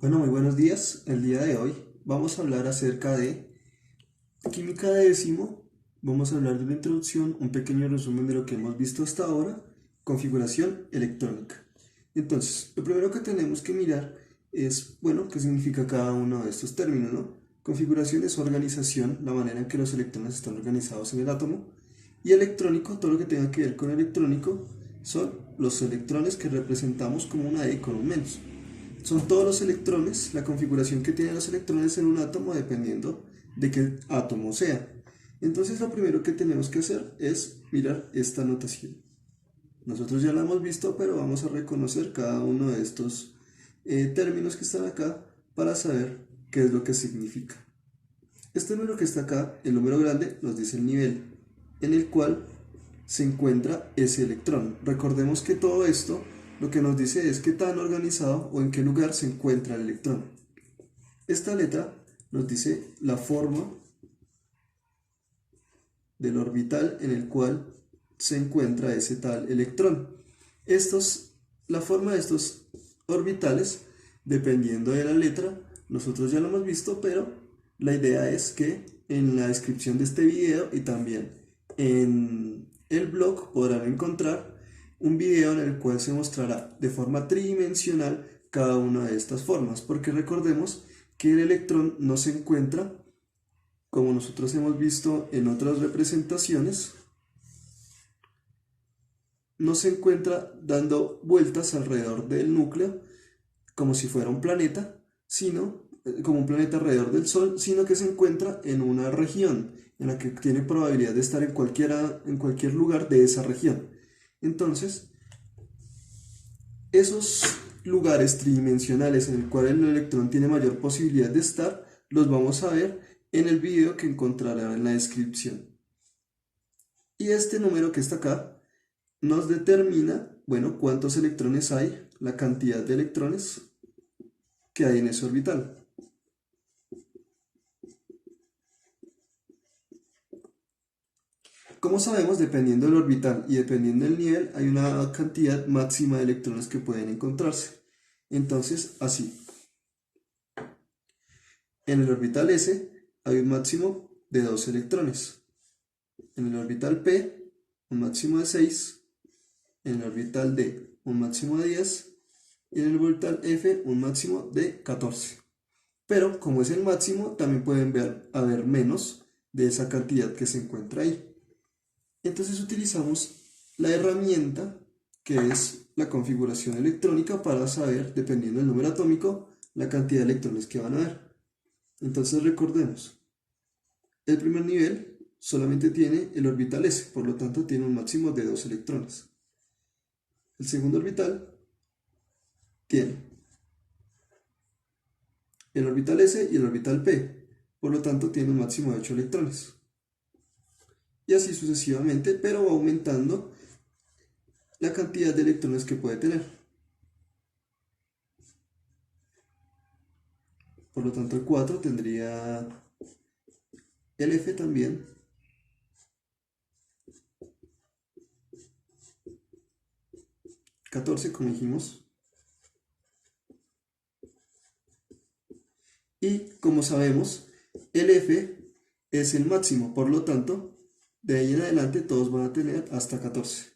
Bueno, muy buenos días. El día de hoy vamos a hablar acerca de química de décimo. Vamos a hablar de una introducción, un pequeño resumen de lo que hemos visto hasta ahora, configuración electrónica. Entonces, lo primero que tenemos que mirar es, bueno, qué significa cada uno de estos términos, ¿no? Configuración es organización, la manera en que los electrones están organizados en el átomo. Y electrónico, todo lo que tenga que ver con electrónico, son los electrones que representamos como una E con un menos. Son todos los electrones, la configuración que tienen los electrones en un átomo dependiendo de qué átomo sea. Entonces lo primero que tenemos que hacer es mirar esta notación. Nosotros ya la hemos visto, pero vamos a reconocer cada uno de estos términos que están acá para saber qué es lo que significa. Este número que está acá, el número grande, nos dice el nivel en el cual se encuentra ese electrón. Recordemos que todo esto lo que nos dice es qué tan organizado o en qué lugar se encuentra el electrón. Esta letra nos dice la forma del orbital en el cual se encuentra ese tal electrón. La forma de estos orbitales, dependiendo de la letra, nosotros ya lo hemos visto, pero la idea es que en la descripción de este video y también en el blog podrán encontrar un video en el cual se mostrará de forma tridimensional cada una de estas formas, porque recordemos que el electrón no se encuentra, como nosotros hemos visto en otras representaciones, no se encuentra dando vueltas alrededor del núcleo como si fuera un planeta, sino como un planeta alrededor del Sol, sino que se encuentra en una región en la que tiene probabilidad de estar en cualquier lugar de esa región. Entonces, esos lugares tridimensionales en el cual el electrón tiene mayor posibilidad de estar, los vamos a ver en el video que encontrarán en la descripción. Y este número que está acá nos determina, bueno, cuántos electrones hay, la cantidad de electrones que hay en ese orbital. Como sabemos, dependiendo del orbital y dependiendo del nivel, hay una cantidad máxima de electrones que pueden encontrarse. Entonces, así, en el orbital S hay un máximo de 2 electrones. En el orbital P, un máximo de 6. En el orbital D, un máximo de 10. Y en el orbital F, un máximo de 14. Pero como es el máximo, también pueden haber menos de esa cantidad que se encuentra ahí. Entonces utilizamos la herramienta que es la configuración electrónica para saber, dependiendo del número atómico, la cantidad de electrones que van a haber. Entonces recordemos, el primer nivel solamente tiene el orbital S, por lo tanto tiene un máximo de 2 electrones. El segundo orbital tiene el orbital S y el orbital P, por lo tanto tiene un máximo de 8 electrones. Y así sucesivamente, pero va aumentando la cantidad de electrones que puede tener. Por lo tanto, el 4 tendría el F también. $14, como dijimos. Y como sabemos, el F es el máximo, por lo tanto, de ahí en adelante todos van a tener hasta 14.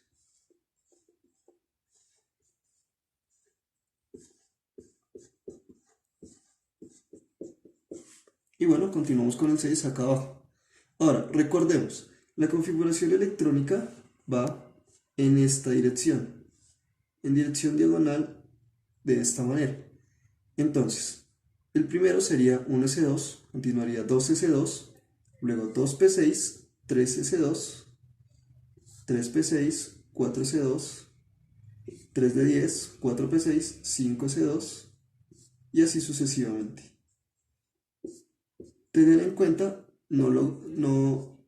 Y bueno, continuamos con el 6 acá abajo. Ahora, recordemos, la configuración electrónica va en esta dirección, en dirección diagonal de esta manera. Entonces, el primero sería un S2, continuaría 2S2, luego 2P6, 3S2, 3P6, 4S2, 3 de 10, 4P6, 5S2 y así sucesivamente. Tener en cuenta no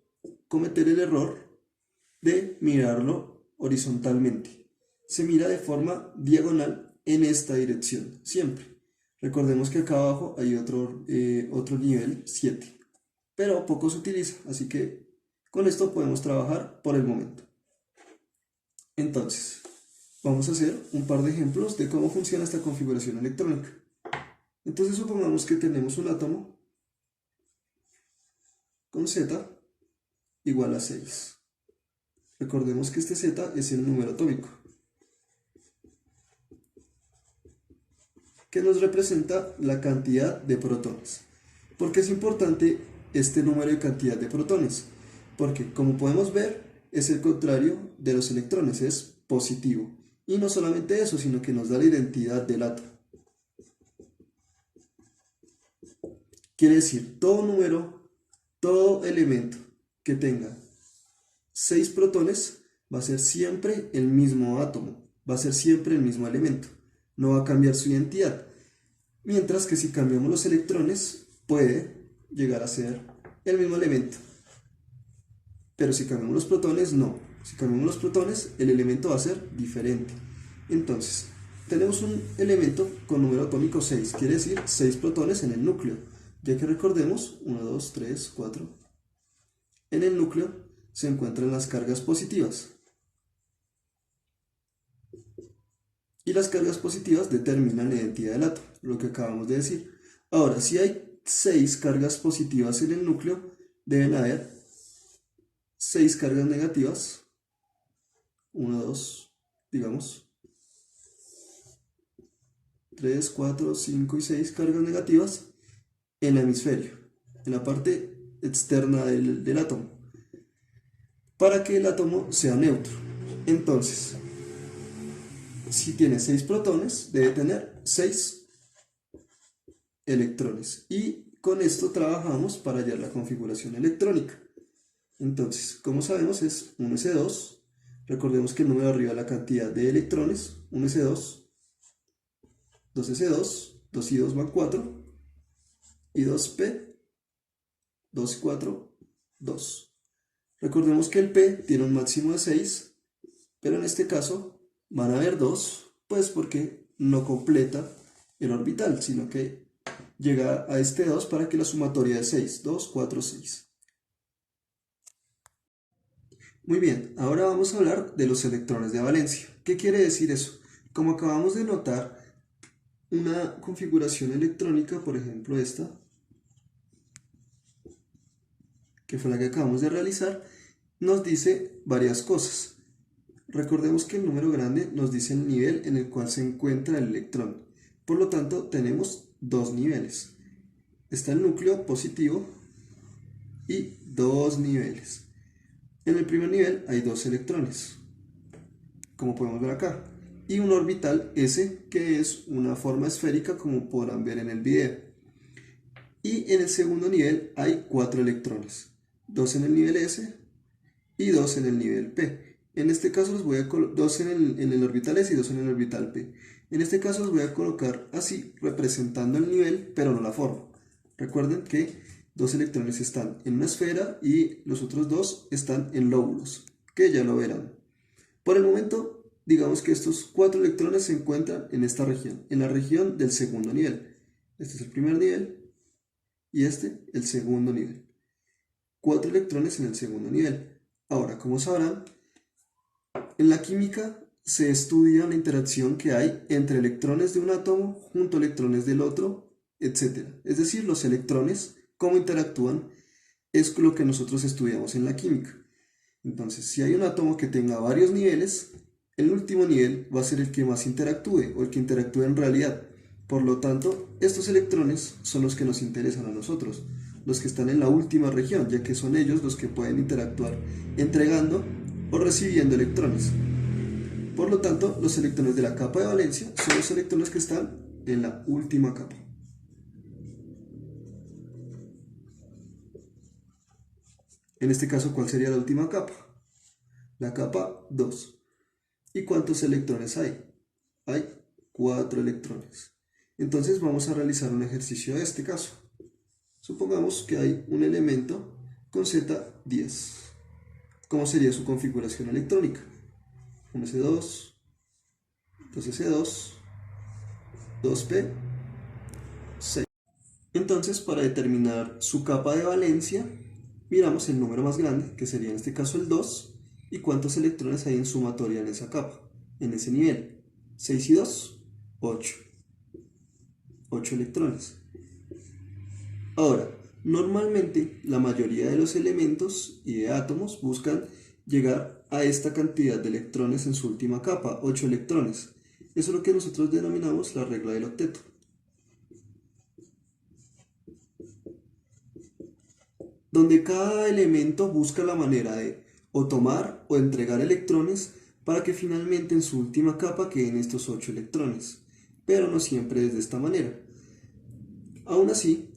cometer el error de mirarlo horizontalmente. Se mira de forma diagonal en esta dirección, siempre. Recordemos que acá abajo hay otro nivel 7, pero poco se utiliza, así que con esto podemos trabajar por el momento. Entonces, vamos a hacer un par de ejemplos de cómo funciona esta configuración electrónica. Entonces supongamos que tenemos un átomo con Z igual a 6. Recordemos que este Z es el número atómico, que nos representa la cantidad de protones. ¿Por qué es importante este número de cantidad de protones? Porque, como podemos ver, es el contrario de los electrones, es positivo. Y no solamente eso, sino que nos da la identidad del átomo. Quiere decir, todo número, todo elemento que tenga 6 protones va a ser siempre el mismo átomo, va a ser siempre el mismo elemento, no va a cambiar su identidad. Mientras que si cambiamos los electrones, puede llegar a ser el mismo elemento. Pero si cambiamos los protones, no. Si cambiamos los protones, el elemento va a ser diferente. Entonces, tenemos un elemento con número atómico 6, quiere decir 6 protones en el núcleo. Ya que recordemos, 1, 2, 3, 4. En el núcleo se encuentran las cargas positivas. Y las cargas positivas determinan la identidad del átomo, lo que acabamos de decir. Ahora, si hay 6 cargas positivas en el núcleo, deben haber 6 cargas negativas. 1, 2, digamos. 3, 4, 5 y 6 cargas negativas en el hemisferio, en la parte externa del átomo, para que el átomo sea neutro. Entonces, si tiene 6 protones, debe tener 6 electrones. Y con esto trabajamos para hallar la configuración electrónica. Entonces, como sabemos, es 1s2. Recordemos que el número arriba es la cantidad de electrones. 1s2, 2s2, 2 y 2 van 4. Y 2p, 2 y 4, 2. Recordemos que el p tiene un máximo de 6, pero en este caso van a haber 2, pues porque no completa el orbital, sino que llega a este 2 para que la sumatoria de 6, 2, 4, 6. Muy bien, ahora vamos a hablar de los electrones de valencia. ¿Qué quiere decir eso? Como acabamos de notar, una configuración electrónica, por ejemplo esta, que fue la que acabamos de realizar, nos dice varias cosas. Recordemos que el número grande nos dice el nivel en el cual se encuentra el electrón. Por lo tanto, tenemos dos niveles. Está el núcleo positivo y dos niveles. En el primer nivel hay dos electrones, como podemos ver acá, y un orbital S, que es una forma esférica, como podrán ver en el video. Y en el segundo nivel hay 4 electrones, 2 en el nivel S y 2 en el nivel P. En este caso los voy a colocar 2 en el orbital S y 2 en el orbital P. En este caso los voy a colocar así, representando el nivel, pero no la forma. Recuerden que 2 electrones están en una esfera y los otros 2 están en lóbulos, que ya lo verán. Por el momento, digamos que estos 4 electrones se encuentran en esta región, en la región del segundo nivel. Este es el primer nivel y este el segundo nivel. 4 electrones en el segundo nivel. Ahora, como sabrán, en la química se estudia la interacción que hay entre electrones de un átomo junto a electrones del otro, etc. Es decir, los electrones, cómo interactúan, es lo que nosotros estudiamos en la química. Entonces, si hay un átomo que tenga varios niveles, el último nivel va a ser el que más interactúe o el que interactúe en realidad. Por lo tanto, estos electrones son los que nos interesan a nosotros, los que están en la última región, ya que son ellos los que pueden interactuar entregando o recibiendo electrones. Por lo tanto, los electrones de la capa de valencia son los electrones que están en la última capa. En este caso, ¿cuál sería la última capa? La capa 2. ¿Y cuántos electrones hay? Hay 4 electrones. Entonces vamos a realizar un ejercicio de este caso. Supongamos que hay un elemento con Z10. ¿Cómo sería su configuración electrónica? 1s2, 2s2, 2p, 6. Entonces, para determinar su capa de valencia, miramos el número más grande, que sería en este caso el 2, y cuántos electrones hay en sumatoria en esa capa, en ese nivel. 6 y 2, 8. 8 electrones. Ahora, normalmente la mayoría de los elementos y de átomos buscan llegar a esta cantidad de electrones en su última capa, 8 electrones. Eso es lo que nosotros denominamos la regla del octeto. Donde cada elemento busca la manera de o tomar o entregar electrones para que finalmente en su última capa queden estos 8 electrones, pero no siempre es de esta manera. Aún así,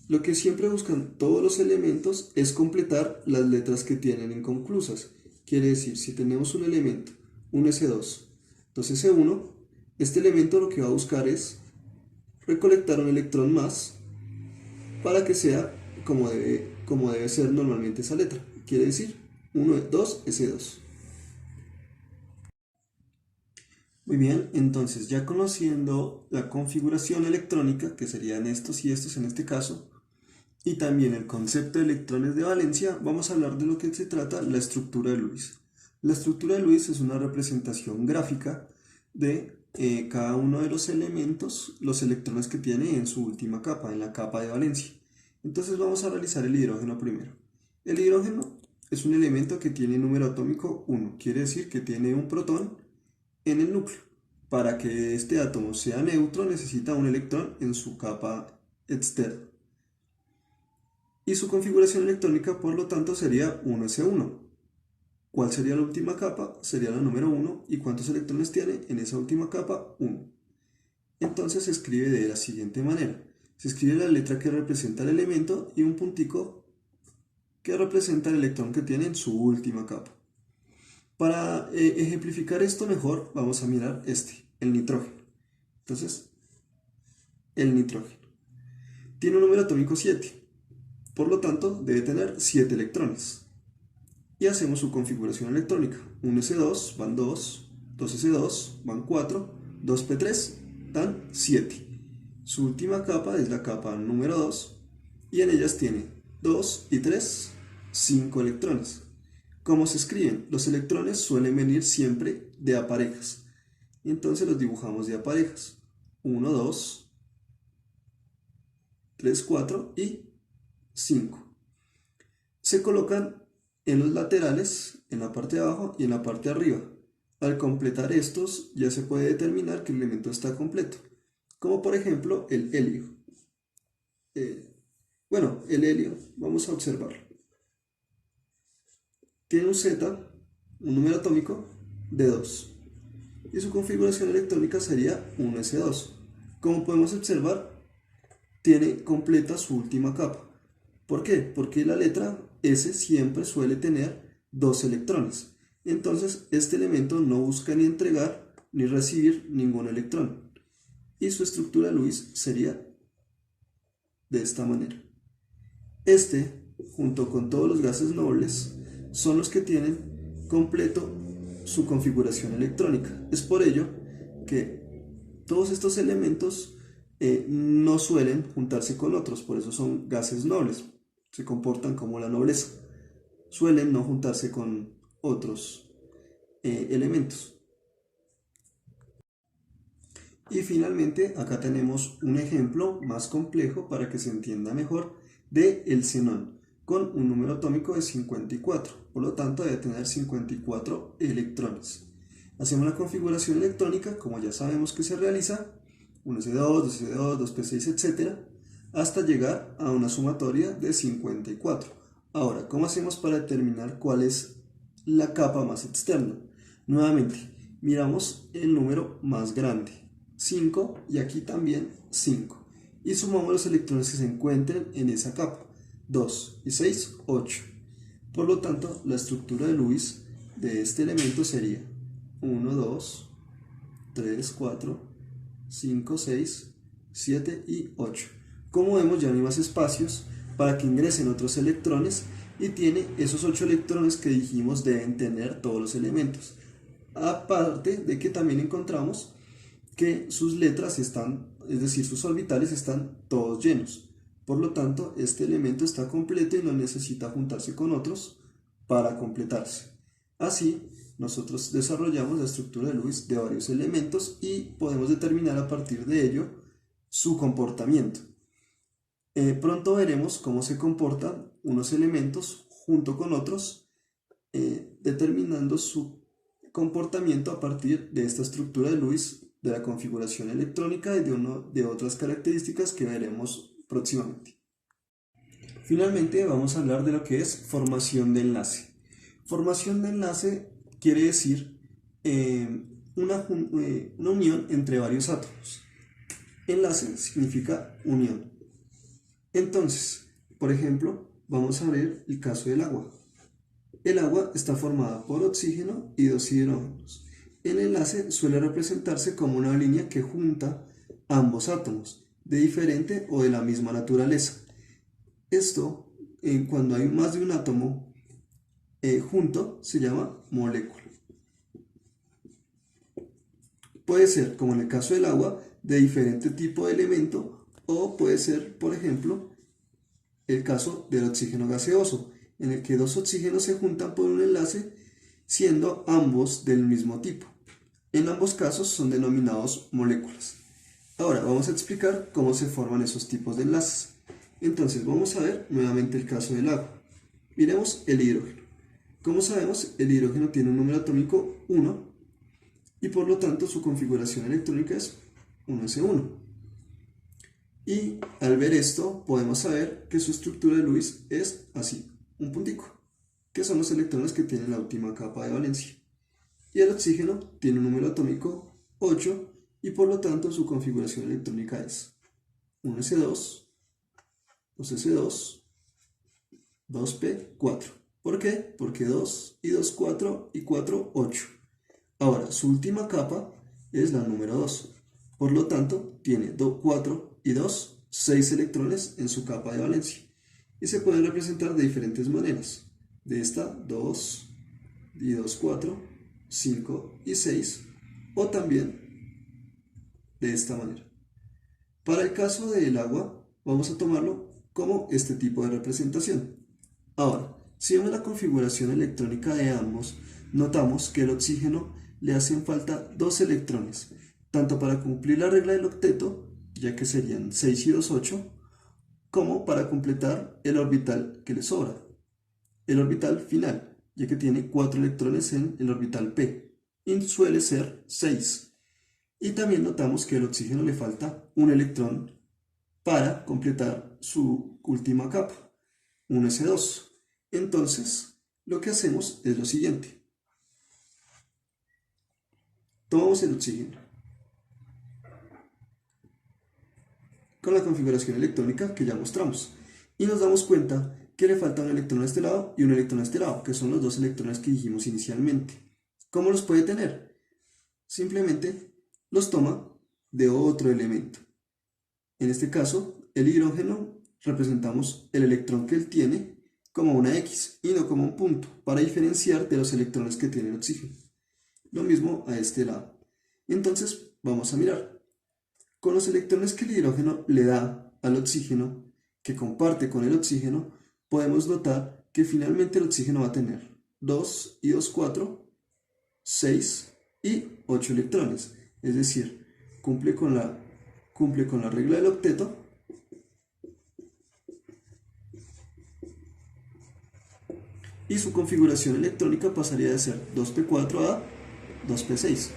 lo que siempre buscan todos los elementos es completar las letras que tienen inconclusas. Quiere decir, si tenemos un elemento, un S2, 2S1, este elemento lo que va a buscar es recolectar un electrón más para que sea como debe ser normalmente esa letra. Quiere decir 2S2. Muy bien, entonces ya conociendo la configuración electrónica, que serían estos y estos en este caso, y también el concepto de electrones de valencia, vamos a hablar de lo que se trata la estructura de Lewis. La estructura de Lewis es una representación gráfica de cada uno de los elementos, los electrones que tiene en su última capa, en la capa de valencia. Entonces vamos a realizar el hidrógeno primero. El hidrógeno es un elemento que tiene número atómico 1, quiere decir que tiene un protón en el núcleo. Para que este átomo sea neutro necesita un electrón en su capa externa. Y su configuración electrónica, por lo tanto, sería 1s1. ¿Cuál sería la última capa? Sería la número 1. ¿Y cuántos electrones tiene en esa última capa? 1. Entonces se escribe de la siguiente manera. Se escribe la letra que representa el elemento y un puntico que representa el electrón que tiene en su última capa. Para ejemplificar esto mejor, vamos a mirar el nitrógeno. Entonces, el nitrógeno tiene un número atómico 7. Por lo tanto, debe tener 7 electrones. Y hacemos su configuración electrónica. 1s2 van 2, 2s2 van 4, 2p3 dan 7. Su última capa es la capa número 2 y en ellas tiene 2 y 3, 5 electrones. ¿Cómo se escriben? Los electrones suelen venir siempre de a parejas. Entonces los dibujamos de a parejas. 1, 2, 3, 4 y 5. Se colocan en los laterales, en la parte de abajo y en la parte de arriba. Al completar estos ya se puede determinar que el elemento está completo, como por ejemplo el helio. El helio, vamos a observarlo. Tiene un Z, un número atómico de 2, y su configuración electrónica sería 1s2. Como podemos observar, tiene completa su última capa. ¿Por qué? Porque la letra S siempre suele tener 2 electrones. Entonces, este elemento no busca ni entregar ni recibir ningún electrón. Y su estructura Lewis sería de esta manera. Junto con todos los gases nobles, son los que tienen completo su configuración electrónica. Es por ello que todos estos elementos no suelen juntarse con otros, por eso son gases nobles. Se comportan como la nobleza. Suelen no juntarse con otros elementos. Y finalmente acá tenemos un ejemplo más complejo para que se entienda mejor de el xenón, con un número atómico de 54, por lo tanto debe tener 54 electrones. Hacemos la configuración electrónica, como ya sabemos que se realiza, 1s2, 2s2, 2p6, etc., hasta llegar a una sumatoria de 54. Ahora, ¿cómo hacemos para determinar cuál es la capa más externa? Nuevamente, miramos el número más grande, 5, y aquí también 5, y sumamos los electrones que se encuentren en esa capa, 2 y 6, 8. Por lo tanto, la estructura de Lewis de este elemento sería 1, 2, 3, 4, 5, 6, 7 y 8. Como vemos, ya no hay más espacios para que ingresen otros electrones y tiene esos 8 electrones que dijimos deben tener todos los elementos. Aparte de que también encontramos que sus letras están, es decir, sus orbitales están todos llenos. Por lo tanto, este elemento está completo y no necesita juntarse con otros para completarse. Así, nosotros desarrollamos la estructura de Lewis de varios elementos y podemos determinar a partir de ello su comportamiento. Pronto veremos cómo se comportan unos elementos junto con otros, determinando su comportamiento a partir de esta estructura de Lewis, de la configuración electrónica y de otras características que veremos próximamente. Finalmente vamos a hablar de lo que es formación de enlace. Formación de enlace quiere decir una unión entre varios átomos. Enlace significa unión. Entonces, por ejemplo, vamos a ver el caso del agua. El agua está formada por oxígeno y dos hidrógenos. El enlace suele representarse como una línea que junta ambos átomos, de diferente o de la misma naturaleza. Esto, cuando hay más de un átomo junto, se llama molécula. Puede ser, como en el caso del agua, de diferente tipo de elemento, o puede ser, por ejemplo, el caso del oxígeno gaseoso, en el que dos oxígenos se juntan por un enlace, siendo ambos del mismo tipo. En ambos casos son denominados moléculas. Ahora vamos a explicar cómo se forman esos tipos de enlaces. Entonces vamos a ver nuevamente el caso del agua. Miremos el hidrógeno. Como sabemos, el hidrógeno tiene un número atómico 1 y por lo tanto su configuración electrónica es 1s1. Y al ver esto podemos saber que su estructura de Lewis es así, un puntico, que son los electrones que tienen la última capa de valencia. Y el oxígeno tiene un número atómico 8 y por lo tanto su configuración electrónica es 1s2, 2s2, 2p, 4. ¿Por qué? Porque 2 y 2, 4 y 4, 8. Ahora, su última capa es la número 2. Por lo tanto, tiene 4 y 2, 6 electrones en su capa de valencia. Y se pueden representar de diferentes maneras. De esta, 2 y 2, 4, 5 y 6. O también de esta manera. Para el caso del agua, vamos a tomarlo como este tipo de representación. Ahora, si vemos la configuración electrónica de ambos, notamos que el oxígeno le hacen falta 2 electrones, tanto para cumplir la regla del octeto, ya que serían 6 y 2, 8, como para completar el orbital que le sobra, el orbital final, ya que tiene 4 electrones en el orbital p, y suele ser 6. Y también notamos que al oxígeno le falta un electrón para completar su última capa, un S2. Entonces, lo que hacemos es lo siguiente. Tomamos el oxígeno con la configuración electrónica que ya mostramos y nos damos cuenta que le falta un electrón a este lado y un electrón a este lado, que son los dos electrones que dijimos inicialmente. ¿Cómo los puede tener? Simplemente los toma de otro elemento. En este caso, el hidrógeno representamos el electrón que él tiene como una X y no como un punto, para diferenciar de los electrones que tiene el oxígeno. Lo mismo a este lado. Entonces vamos a mirar. Con los electrones que el hidrógeno le da al oxígeno, que comparte con el oxígeno, podemos notar que finalmente el oxígeno va a tener 2 y 2, 4, 6 y 8 electrones. Es decir, cumple con la regla del octeto y su configuración electrónica pasaría de ser 2p4 a 2p6.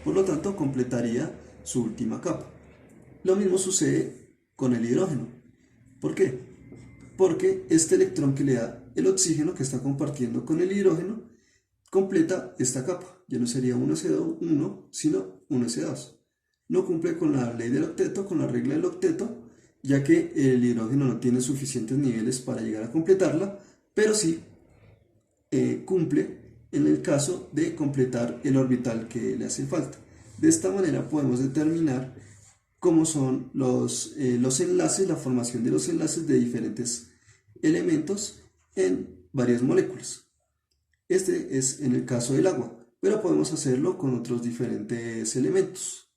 Por lo tanto, completaría su última capa. Lo mismo sucede con el hidrógeno. ¿Por qué? Porque este electrón que le da el oxígeno que está compartiendo con el hidrógeno completa esta capa. Ya no sería 1s1, sino 1s2. No cumple con la ley del octeto, con la regla del octeto, ya que el hidrógeno no tiene suficientes niveles para llegar a completarla, pero sí cumple en el caso de completar el orbital que le hace falta. De esta manera podemos determinar cómo son los enlaces, la formación de los enlaces de diferentes elementos en varias moléculas. Este es en el caso del agua, pero podemos hacerlo con otros diferentes elementos.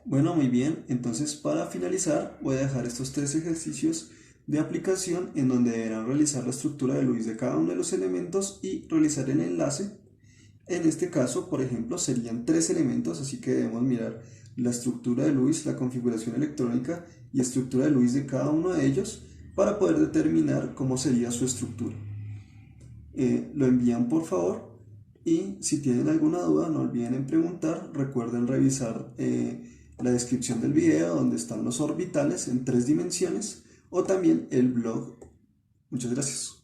Bueno, muy bien, entonces para finalizar voy a dejar estos 3 ejercicios de aplicación en donde deberán realizar la estructura de Lewis de cada uno de los elementos y realizar el enlace. En este caso, por ejemplo, serían 3 elementos, así que debemos mirar la estructura de Lewis, la configuración electrónica y estructura de Lewis de cada uno de ellos para poder determinar cómo sería su estructura. Lo envían por favor, y si tienen alguna duda no olviden en preguntar. Recuerden revisar la descripción del video donde están los orbitales en 3 dimensiones o también el blog. Muchas gracias.